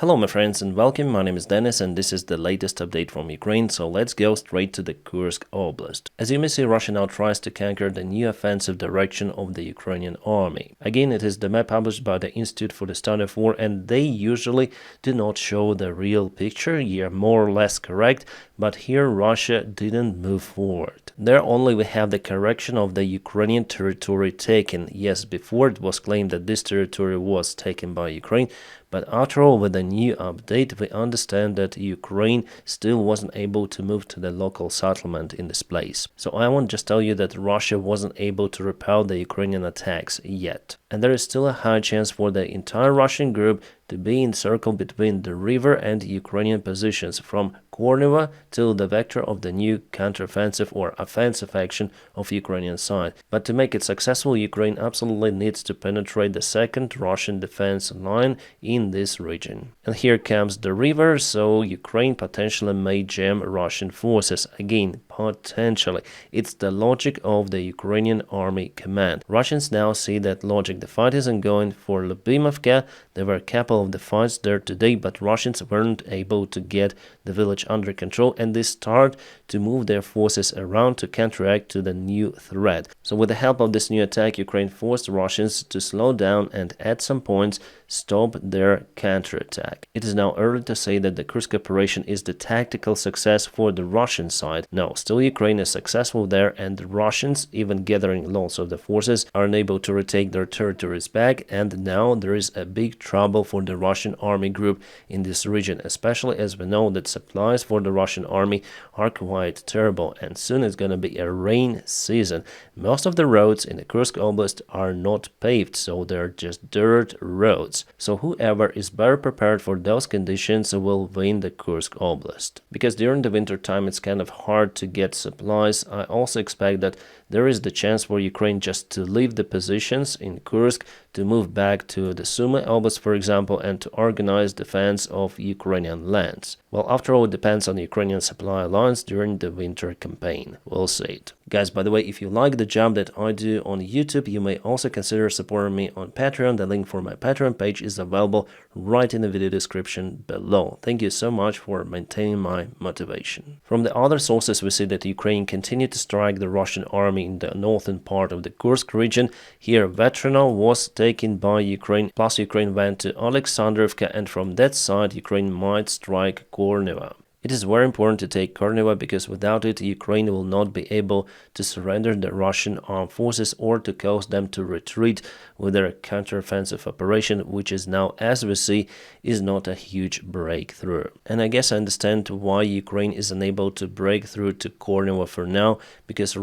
Hello my friends and welcome, my name is Dennis and this is the latest update from Ukraine, so let's go straight to the Kursk Oblast. As you may see, Russia now tries to conquer the new offensive direction of the Ukrainian army. Again, it is the map published by the Institute for the Study of War and they usually do not show the real picture. You're more or less correct, but here Russia didn't move forward. There only we have the correction of the Ukrainian territory taken. Yes, before it was claimed that this territory was taken by Ukraine, but after all, with the new update, we understand that Ukraine still wasn't able to move to the local settlement in this place. So I won't just tell you that Russia wasn't able to repel the Ukrainian attacks yet. And there is still a high chance for the entire Russian group to be encircled between the river and Ukrainian positions from Korneva till the vector of the new counteroffensive or offensive action of Ukrainian side. But to make it successful, Ukraine absolutely needs to penetrate the second Russian defense line in this region. And here comes the river, so Ukraine potentially may jam Russian forces. Again, potentially. It's the logic of the Ukrainian army command. Russians now see that logic. The fight isn't going for Lyubimovka. There were a couple of the fights there today, but Russians weren't able to get the village under control and they start to move their forces around to counteract to the new threat. So with the help of this new attack, Ukraine forced Russians to slow down and at some points stop their counterattack. It is now early to say that the Kursk Operation is the tactical success for the Russian side. No, still Ukraine is successful there and the Russians, even gathering lots of the forces, are unable to retake their territories back, and now there is a big trouble for the Russian army group in this region, especially as we know that supplies for the Russian army are quite terrible and soon it's gonna be a rain season. Most of the roads in the Kursk Oblast are not paved, so they're just dirt roads. So whoever is better prepared for those conditions will win the Kursk Oblast. Because during the winter time it's kind of hard to get supplies, I also expect that there is the chance for Ukraine just to leave the positions in Kursk to move back to the Sumy Oblast, for example, and to organize defense of Ukrainian lands. Well, after all, it depends on the Ukrainian supply lines during the winter campaign. We'll see it. Guys, by the way, if you like the job that I do on YouTube, you may also consider supporting me on Patreon. The link for my Patreon page is available right in the video description below. Thank you so much for maintaining my motivation. From the other sources, we see that Ukraine continued to strike the Russian army in the northern part of the Kursk region. Here, Vetrano was taken by Ukraine, plus Ukraine went to Alexandrovka, and from that side, Ukraine might strike Korneva. It is very important to take Korneva because without it, Ukraine will not be able to surrender the Russian armed forces or to cause them to retreat with their counteroffensive operation, which is now, as we see, is not a huge breakthrough. And I guess I understand why Ukraine is unable to break through to Korneva for now, because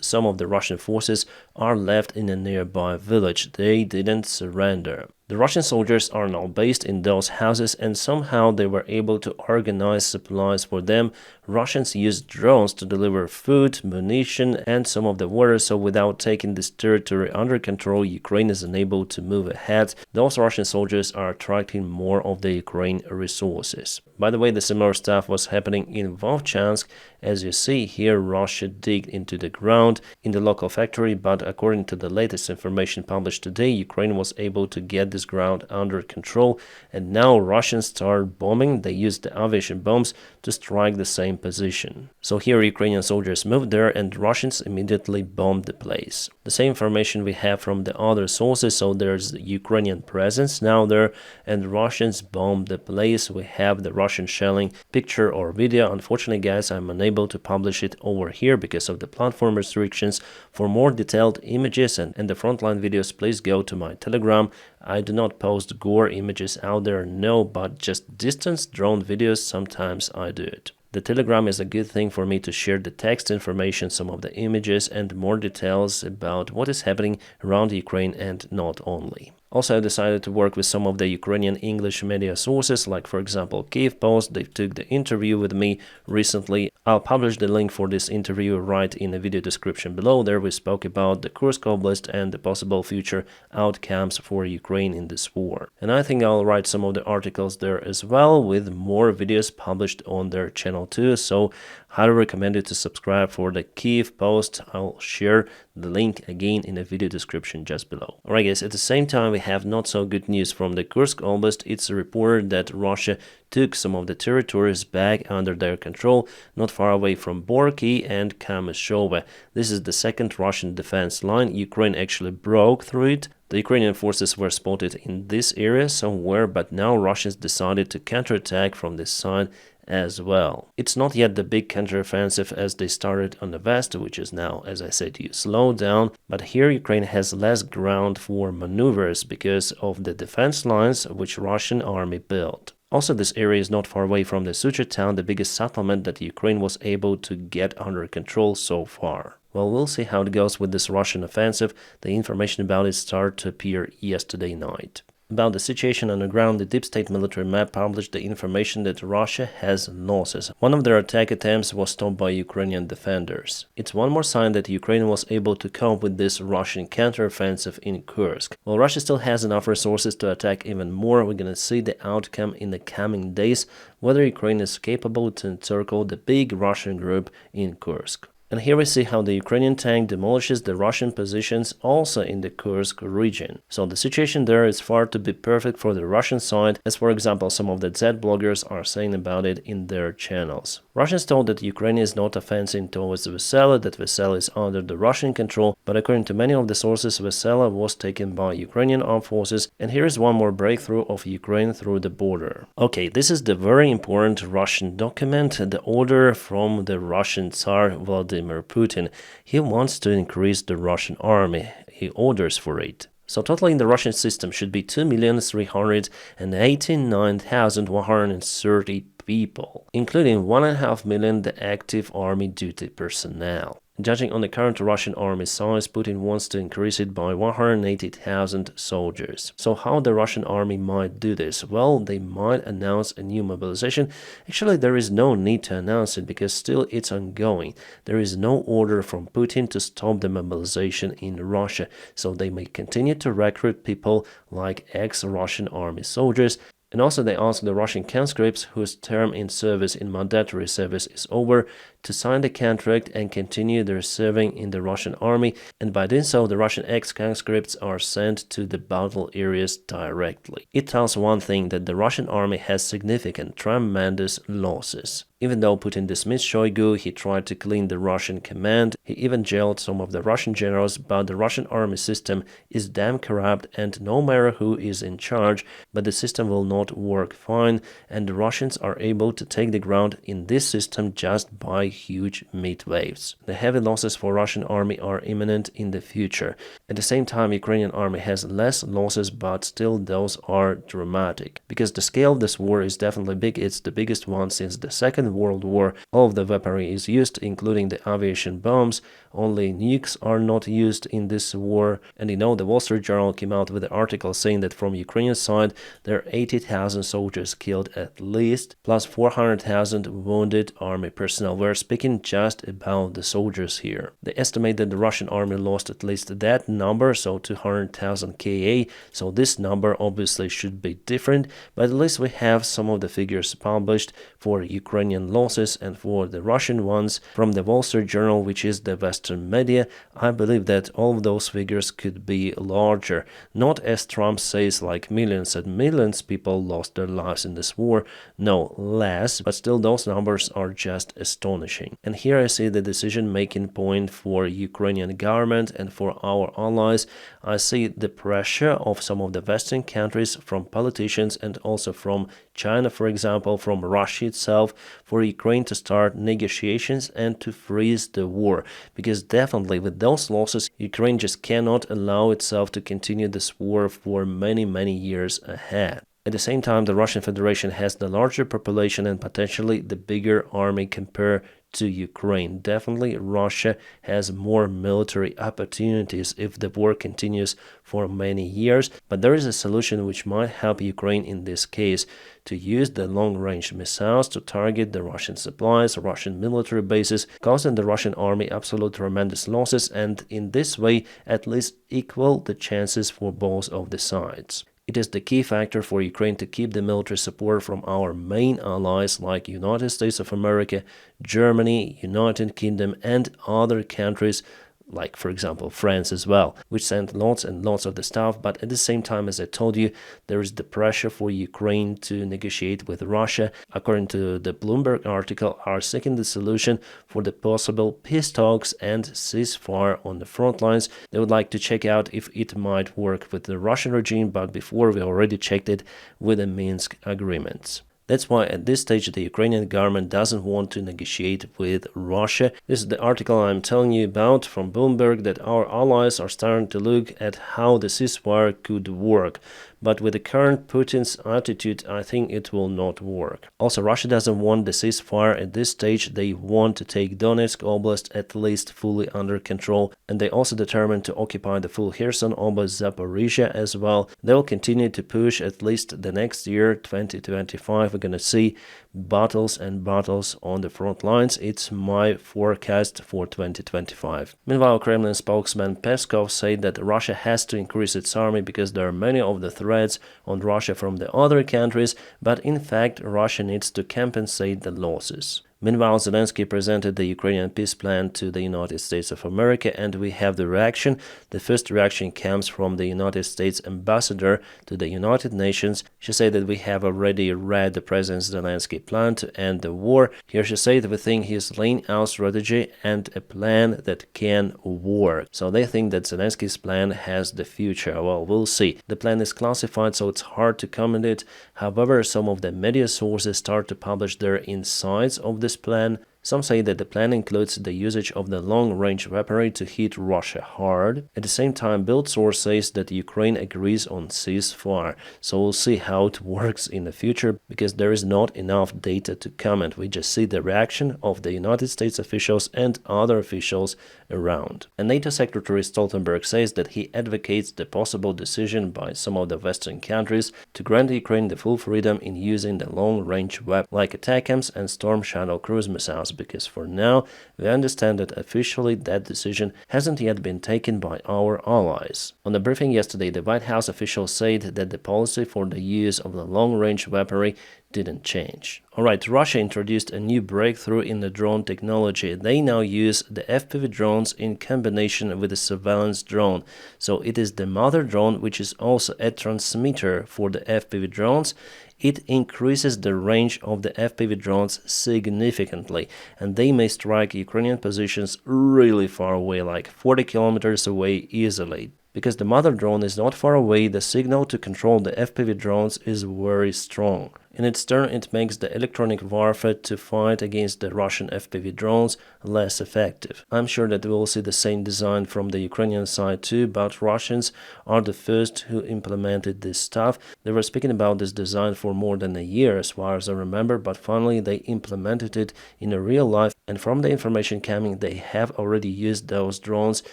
some of the Russian forces are left in a nearby village. They didn't surrender. The Russian soldiers are now based in those houses and somehow they were able to organize supplies for them. Russians used drones to deliver food, munition and some of the water, so without taking this territory under control, Ukraine is unable to move ahead. Those Russian soldiers are attracting more of the Ukraine resources. By the way, the similar stuff was happening in Vovchansk. As you see here, Russia digged into the ground in the local factory, but according to the latest information published today, Ukraine was able to get this ground under control, and now Russians start bombing. They used the aviation bombs to strike the same position. So here Ukrainian soldiers moved there and Russians immediately bombed the place. The same information we have from the other sources, so there's the Ukrainian presence now there and Russians bombed the place. We have the Russian shelling picture or video. Unfortunately, guys, I'm unable to publish it over here because of the platform restrictions. For more detailed images and the frontline videos, please go to my Telegram. I do not post gore images out there, no, but just distance drone videos, sometimes I do it. The Telegram is a good thing for me to share the text information, some of the images and more details about what is happening around Ukraine and not only. Also, I decided to work with some of the Ukrainian English media sources, like for example Kyiv Post. They took the interview with me recently. I'll publish the link for this interview right in the video description below. There we spoke about the Kursk Oblast and the possible future outcomes for Ukraine in this war. And I think I'll write some of the articles there as well, with more videos published on their channel too. So highly recommend you to subscribe for the Kyiv Post. I'll share the link again in the video description just below. Alright guys, at the same time we have not so good news from the Kursk Oblast. It's reported that Russia took some of the territories back under their control, not far away from Borky and Kamyshovo. This is the second Russian defense line. Ukraine actually broke through it. The Ukrainian forces were spotted in this area somewhere, but now Russians decided to counterattack from this side as well. It's not yet the big counteroffensive as they started on the west, which is now, as I said to you, slowed down, but here Ukraine has less ground for maneuvers because of the defense lines which Russian army built. Also, this area is not far away from the Sucha town, the biggest settlement that Ukraine was able to get under control so far. Well, we'll see how it goes with this Russian offensive. The information about it started to appear yesterday night. About the situation on the ground, the deep state military map published the information that Russia has losses. One of their attack attempts was stopped by Ukrainian defenders. It's one more sign that Ukraine was able to cope with this Russian counteroffensive in Kursk. While Russia still has enough resources to attack even more, we're gonna see the outcome in the coming days, whether Ukraine is capable to encircle the big Russian group in Kursk. And here we see how the Ukrainian tank demolishes the Russian positions also in the Kursk region. So the situation there is far to be perfect for the Russian side, as for example some of the Z bloggers are saying about it in their channels. Russians told that Ukraine is not offensive towards Vesela, that Vesela is under the Russian control, but according to many of the sources, Vesela was taken by Ukrainian armed forces, and here is one more breakthrough of Ukraine through the border. Okay, this is the very important Russian document, the order from the Russian Tsar Vladimir Putin. He wants to increase the Russian army. He orders for it. So totally in the Russian system should be 2,389,130 people, including 1.5 million the active army duty personnel. Judging on the current Russian army size, Putin wants to increase it by 180,000 soldiers. So how the Russian army might do this? Well, they might announce a new mobilization. Actually, there is no need to announce it because still it's ongoing. There is no order from Putin to stop the mobilization in Russia, so they may continue to recruit people like ex-Russian army soldiers. And also they ask the Russian conscripts whose term in service in mandatory service is over to sign the contract and continue their serving in the Russian army, and by doing so the Russian ex-conscripts are sent to the battle areas directly. It tells one thing, that the Russian army has significant, tremendous losses. Even though Putin dismissed Shoigu, he tried to clean the Russian command, he even jailed some of the Russian generals, but the Russian army system is damn corrupt and no matter who is in charge, but the system will not work fine, and the Russians are able to take the ground in this system just by huge meat waves. The heavy losses for Russian army are imminent in the future. At the same time, Ukrainian army has less losses, but still those are dramatic. Because the scale of this war is definitely big, it's the biggest one since the Second World War. All of the weaponry is used, including the aviation bombs. Only nukes are not used in this war. And you know, the Wall Street Journal came out with an article saying that from Ukrainian side, there are 80,000 soldiers killed at least, plus 400,000 wounded army personnel. We're speaking just about the soldiers here. They estimate that the Russian army lost at least that number, so 200,000 KA. So this number obviously should be different, but at least we have some of the figures published for Ukrainian losses and for the Russian ones from the Wall Street Journal, which is the Western media. I believe that all of those figures could be larger, not as Trump says like millions and millions people lost their lives in this war. No, less, but still those numbers are just astonishing. And here I see the decision-making point for Ukrainian government and for our allies. I see the pressure of some of the Western countries, from politicians and also from China, for example, from Russia itself, for Ukraine to start negotiations and to freeze the war. Because definitely with those losses, Ukraine just cannot allow itself to continue this war for many years ahead. At the same time, the Russian Federation has the larger population and potentially the bigger army compared to Ukraine. Definitely Russia has more military opportunities if the war continues for many years, but there is a solution which might help Ukraine in this case, to use the long-range missiles to target the Russian supplies, Russian military bases, causing the Russian army absolute tremendous losses, and in this way at least equal the chances for both of the sides. It is the key factor for Ukraine to keep the military support from our main allies like United States of America, Germany, United Kingdom and other countries like for example France as well, which sent lots and lots of the stuff. But at the same time, as I told you, there is the pressure for Ukraine to negotiate with Russia. According to the Bloomberg article, are seeking the solution for the possible peace talks and ceasefire on the front lines. They would like to check out if it might work with the Russian regime, but before we already checked it with the Minsk agreements. That's why at this stage the Ukrainian government doesn't want to negotiate with Russia. This is the article I'm telling you about from Bloomberg, that our allies are starting to look at how the ceasefire could work. But with the current Putin's attitude, I think it will not work. Also, Russia doesn't want the ceasefire at this stage. They want to take Donetsk Oblast at least fully under control, and they also determined to occupy the full Kherson Oblast, Zaporizhia as well. They will continue to push at least the next year, 2025. We're going to see battles and battles on the front lines. It's my forecast for 2025. Meanwhile, Kremlin spokesman Peskov said that Russia has to increase its army because there are many of the threats on Russia from the other countries, but in fact Russia needs to compensate the losses. Meanwhile, Zelensky presented the Ukrainian peace plan to the United States of America, and we have the reaction. The first reaction comes from the United States ambassador to the United Nations. She said that we have already read the President Zelensky plan to end the war. Here she said that we think he is laying out strategy and a plan that can work. So they think that Zelensky's plan has the future. Well, we'll see. The plan is classified, so it's hard to comment it. However, some of the media sources start to publish their insights of this plan. Some say that the plan includes the usage of the long-range weaponry to hit Russia hard. At the same time, Bild source says that Ukraine agrees on ceasefire. So we'll see how it works in the future, because there is not enough data to comment. We just see the reaction of the United States officials and other officials around. And NATO Secretary Stoltenberg says that he advocates the possible decision by some of the Western countries to grant Ukraine the full freedom in using the long-range weapons like ATACMS and Storm Shadow cruise missiles, because for now we understand that officially that decision hasn't yet been taken by our allies. On the briefing yesterday, the White House officials said that the policy for the use of the long-range weaponry didn't change. Alright, Russia introduced a new breakthrough in the drone technology. They now use the FPV drones in combination with the surveillance drone. So it is the mother drone, which is also a transmitter for the FPV drones. It increases the range of the FPV drones significantly, and they may strike Ukrainian positions really far away, like 40 kilometers away easily. Because the mother drone is not far away, the signal to control the FPV drones is very strong. In its turn, it makes the electronic warfare to fight against the Russian FPV drones less effective. I'm sure that we will see the same design from the Ukrainian side too, but Russians are the first who implemented this stuff. They were speaking about this design for more than a year, as far as I remember, but finally they implemented it in a real life, and from the information coming, they have already used those drones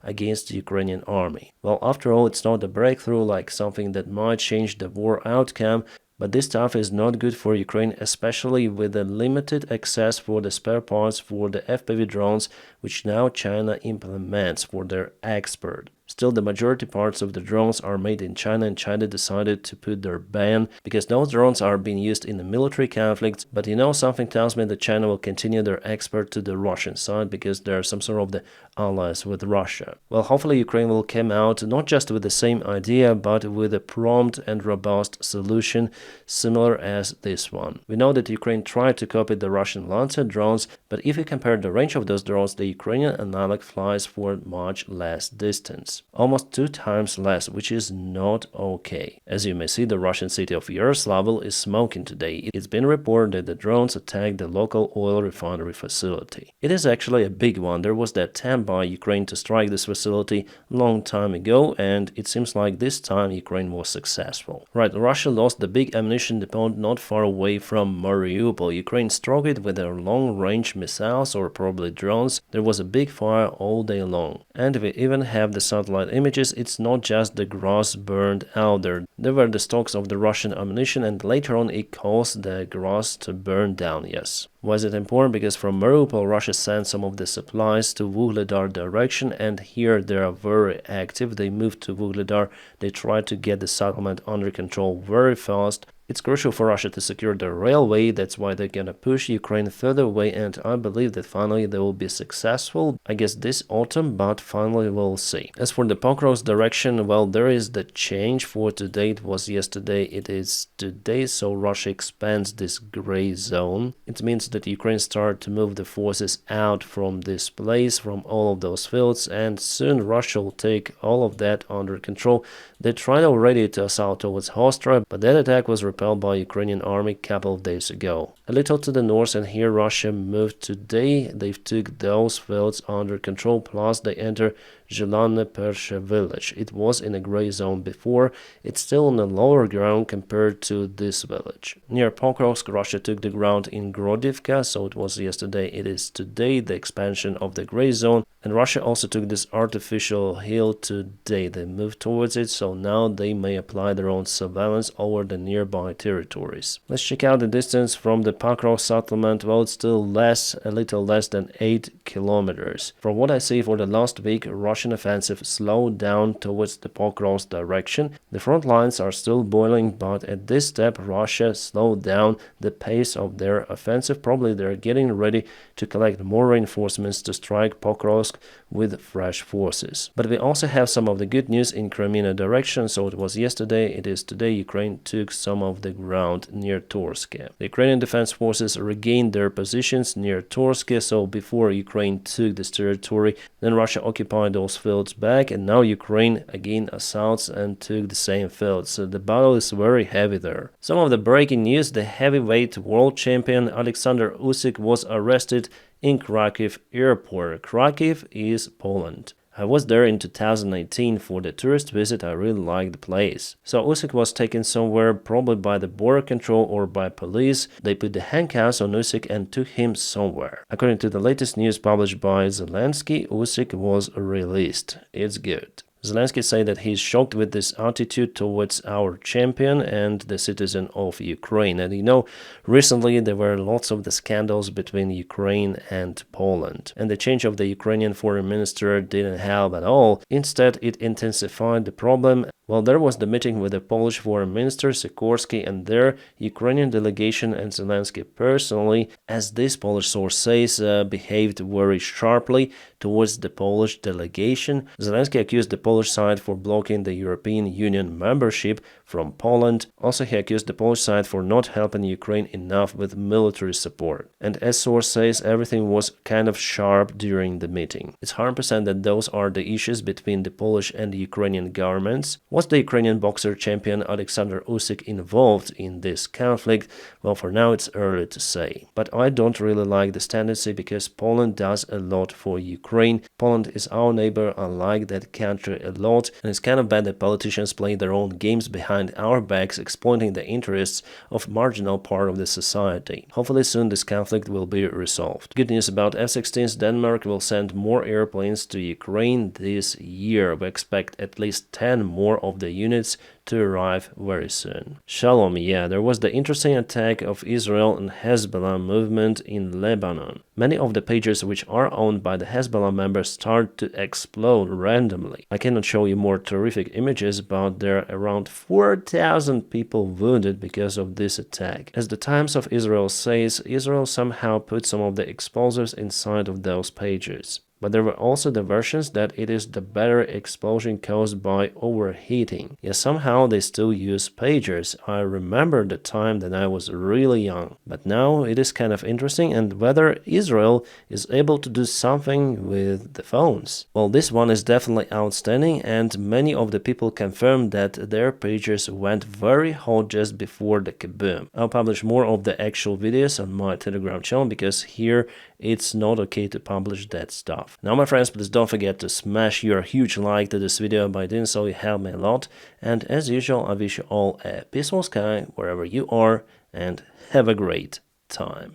against the Ukrainian army. Well, after all, it's not a breakthrough like something that might change the war outcome, but this stuff is not good for Ukraine, especially with the limited access for the spare parts for the FPV drones, which now China implements for their export. Still, the majority parts of the drones are made in China, and China decided to put their ban because those drones are being used in the military conflicts. But you know, something tells me that China will continue their export to the Russian side because they are some sort of the allies with Russia. Well, hopefully Ukraine will come out not just with the same idea, but with a prompt and robust solution similar as this one. We know that Ukraine tried to copy the Russian Lancet drones, but if you compare the range of those drones, the Ukrainian analog flies for much less distance. Almost 2 times less, which is not okay. As you may see, the Russian city of Yaroslavl is smoking today. It's been reported that the drones attacked the local oil refinery facility. It is actually a big one. There was that attempt by Ukraine to strike this facility long time ago, and it seems like this time Ukraine was successful. Right, Russia lost the big ammunition depot not far away from Mariupol. Ukraine struck it with their long-range missiles or probably drones. There was a big fire all day long. And we even have the satellite images. It's not just the grass burned out there. There were the stocks of the Russian ammunition, and later on it caused the grass to burn down, yes. Why is it important? Because from Mariupol, Russia sent some of the supplies to Vuhledar direction, and here they are very active. They moved to Vuhledar. They tried to get the settlement under control very fast. It's crucial for Russia to secure the railway, that's why they're gonna push Ukraine further away, and I believe that finally they will be successful, I guess this autumn, but finally we'll see. As for the Pokrovsk direction, well, there is the change. For today it was yesterday, it is today, so Russia expands this gray zone. It means that Ukraine started to move the forces out from this place, from all of those fields, and soon Russia will take all of that under control. They tried already to assault towards Hostra, but that attack was repelled by Ukrainian army a couple of days ago. A little to the north, and here Russia moved today. They've took those fields under control, plus they enter Zhelane Pershe village. It was in a gray zone before. It's still on the lower ground compared to this village. Near Pokrovsk, Russia took the ground in Grodivka, so it was yesterday, it is today, the expansion of the gray zone. And Russia also took this artificial hill today. They moved towards it, so now they may apply their own surveillance over the nearby territories. Let's check out the distance from the Pokrovsk settlement. Well, it's still a little less than 8 kilometers. From what I see, for the last week, Russian offensive slowed down towards the Pokrovsk direction. The front lines are still boiling, but at this step, Russia slowed down the pace of their offensive. Probably they're getting ready to collect more reinforcements to strike Pokrovsk with fresh forces. But we also have some of the good news in Crimea direction. So it was yesterday, it is today, Ukraine took some of the ground near Torsk. The Ukrainian defense forces regained their positions near Torsk, so before Ukraine took this territory, then Russia occupied those fields back, and now Ukraine again assaults and took the same fields. So the battle is very heavy there. Some of the breaking news: the heavyweight world champion Alexander Usyk was arrested in Kraków airport. Kraków is Poland. I was there in 2018 for the tourist visit. I really liked the place. So Usyk was taken somewhere, probably by the border control or by police. They put the handcuffs on Usyk and took him somewhere. According to the latest news published by Zelensky, Usyk was released. It's good. Zelensky said that he's shocked with this attitude towards our champion and the citizen of Ukraine. And you know, recently there were lots of the scandals between Ukraine and Poland. And the change of the Ukrainian foreign minister didn't help at all. Instead, it intensified the problem. Well, there was the meeting with the Polish foreign minister Sikorsky and their Ukrainian delegation, and Zelensky personally, as this Polish source says, behaved very sharply towards the Polish delegation. Zelensky accused the Polish side for blocking the European Union membership from Poland. Also, he accused the Polish side for not helping Ukraine enough with military support. And as source says, everything was kind of sharp during the meeting. It's 100% that those are the issues between the Polish and the Ukrainian governments. Was the Ukrainian boxer champion Alexander Usyk involved in this conflict? Well, for now it's early to say. But I don't really like this tendency, because Poland does a lot for Ukraine. Poland is our neighbor. I like that country a lot, and it's kind of bad that politicians play their own games behind our backs, exploiting the interests of marginal part of the society. Hopefully soon this conflict will be resolved. Good news about F-16s: Denmark will send more airplanes to Ukraine this year. We expect at least 10 more of the units to arrive very soon. Shalom, yeah, there was the interesting attack of Israel and Hezbollah movement in Lebanon. Many of the pages which are owned by the Hezbollah members start to explode randomly. I cannot show you more terrific images, but there are around 4,000 people wounded because of this attack. As the Times of Israel says, Israel somehow put some of the explosives inside of those pages. But there were also the versions that it is the battery explosion caused by overheating. Yet somehow they still use pagers. I remember the time that I was really young. But now it is kind of interesting, and whether Israel is able to do something with the phones. Well, this one is definitely outstanding, and many of the people confirmed that their pagers went very hot just before the kaboom. I'll publish more of the actual videos on my Telegram channel, because here it's not okay to publish that stuff. Now, my friends, please don't forget to smash your huge like to this video. By doing so, you help me a lot. And as usual, I wish you all a peaceful sky wherever you are, and have a great time.